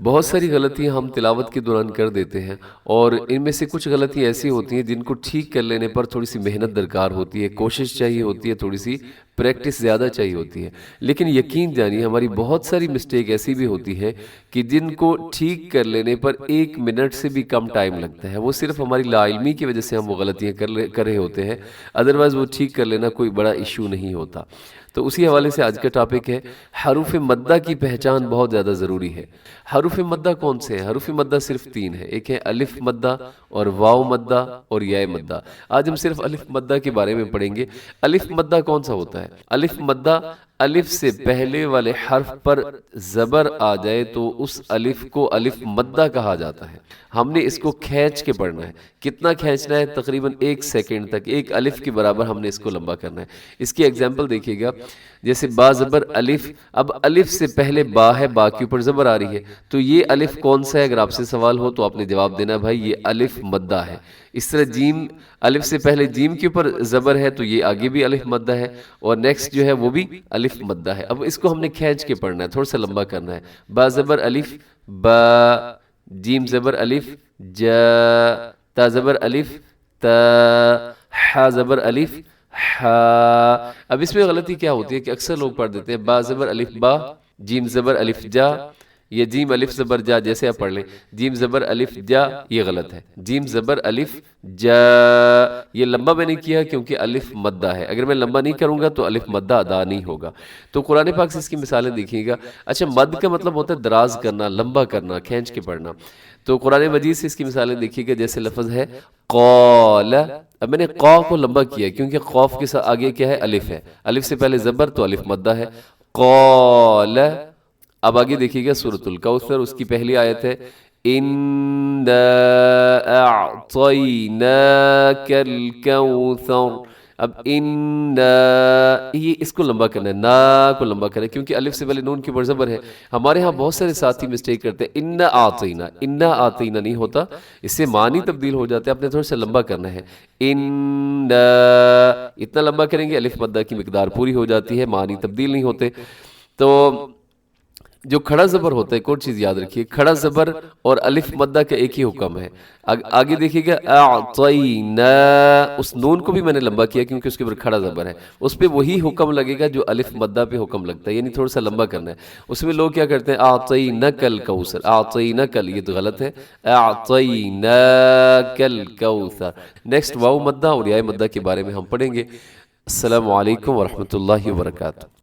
بہت ساری غلطیاں ہم تلاوت کے دوران کر دیتے ہیں، اور ان میں سے کچھ غلطیاں ایسی ہوتی ہیں جن کو ٹھیک کر لینے پر تھوڑی سی محنت درکار ہوتی ہے، کوشش چاہیے ہوتی ہے، تھوڑی سی پریکٹس زیادہ چاہیے ہوتی ہے۔ لیکن یقین جانیے ہماری بہت ساری مسٹیک ایسی بھی ہوتی ہیں کہ جن کو ٹھیک کر لینے پر 1 منٹ سے بھی کم ٹائم لگتا ہے، وہ صرف ہماری لا علمی کی وجہ سے ہم وہ غلطیاں کر رہے ہوتے ہیں، ادروائز وہ ٹھیک کر لینا کوئی بڑا ایشو نہیں ہوتا۔ تو اسی حوالے سے آج کا ٹاپک ہے حروف مدہ کی پہچان بہت زیادہ ضروری ہے۔ حروف مدہ کون سے ہیں؟ حروف مدہ صرف 3 ہیں، ایک ہے الف مدہ اور واو مدہ اور یا مدہ۔ آج ہم صرف الف مدہ کے بارے میں پڑھیں گے۔ الف مدہ کون سا ہوتا ہے؟ الف مدہ الف سے پہلے والے حرف پر زبر آ جائے تو اس الف کو الف مدہ کہا جاتا ہے۔ ہم نے اس کو کھینچ کے پڑھنا ہے۔ کتنا کھینچنا ہے؟ تقریباً 1 سیکنڈ تک، 1 الف کے برابر ہم نے اس کو لمبا کرنا ہے۔ اس کی ایگزامپل دیکھیے گا، جیسے با زبر الف، اب الف سے پہلے با ہے، با کے اوپر زبر آ رہی ہے، تو یہ الف کون سا ہے؟ اگر آپ سے سوال ہو تو آپ نے جواب دینا بھائی یہ الف مدہ ہے۔ اس طرح جیم، الف سے پہلے جیم کے اوپر زبر ہے تو یہ آگے بھی الف مدہ ہے، اور نیکسٹ جو ہے وہ بھی الف مدہ ہے۔ اب اس کو ہم نے کھینچ کے پڑھنا ہے، تھوڑا سا لمبا کرنا ہے۔ با زبر الف با، جیم زبر الف جا، تا زبر الف تا، حا زبر الف حا۔ اب اس میں غلطی کیا ہوتی ہے کہ اکثر لوگ پڑھ دیتے ہیں با زبر الف با، جیم زبر الف جا، یا جیم الف زبر جا، جیسے آپ پڑھ لیں جیم زبر الف جا، یہ غلط ہے۔ جیم زبر الف جا، یہ لمبا میں نے کیا کیونکہ الف مدہ ہے، اگر میں لمبا نہیں کروں گا تو الف مدہ ادا نہیں ہوگا۔ تو قرآن پاک سے اس کی مثالیں دیکھیے گا۔ اچھا، مد کا مطلب ہوتا ہے دراز کرنا، لمبا کرنا، کھینچ کے پڑھنا۔ تو قرآن مجید سے اس کی مثالیں دیکھیے گا، جیسے لفظ ہے قال، اب میں نے قا کو لمبا کیا کیونکہ قاف کے ساتھ آگے کیا ہے؟ الف ہے، الف سے پہلے زبر تو الف مدہ ہے۔ قال، اب آگے دیکھیے گا سورۃ الکوثر، اس کی پہلی آیت ہے اِنَّا أَعْطَيْنَاكَ الْكَوْثَرَ۔ اب یہ اس کو لمبا کرنا ہے، نا کو لمبا کرنا ہے کیونکہ الف سے پہلے نون کے اوپر زبر ہے۔ ہمارے ہاں بہت سارے ساتھی مسٹیک کرتے ہیں، اِنَّا أَعْطَيْنَا، اِنَّا أَعْطَيْنَا نہیں ہوتا، اس سے معنی تبدیل ہو جاتے ہیں، آپ نے تھوڑا سا لمبا کرنا ہے۔ اِنَّا، اتنا لمبا کریں گے الف مدہ کی مقدار پوری ہو جاتی ہے، معنی تبدیل نہیں ہوتے۔ تو جو کھڑا زبر ہوتا ہے، ایک اور چیز یاد رکھیے، کھڑا زبر اور الف مدہ کا ایک ہی حکم ہے۔ آگے دیکھیے گا اعطینا، اس نون کو بھی میں نے لمبا کیا کیونکہ اس کے اوپر کھڑا زبر ہے، اس پہ وہی حکم لگے گا جو الف مدہ پہ حکم لگتا ہے، یعنی تھوڑا سا لمبا کرنا ہے۔ اس میں لوگ کیا کرتے ہیں اعطیناک الکوثر، اعطیناک، یہ تو غلط ہے، اعطیناک الکوثر۔ نیکسٹ واو مدہ اور یا مدہ کے بارے میں ہم پڑھیں گے۔ السلام علیکم ورحمۃ اللہ وبرکاتہ۔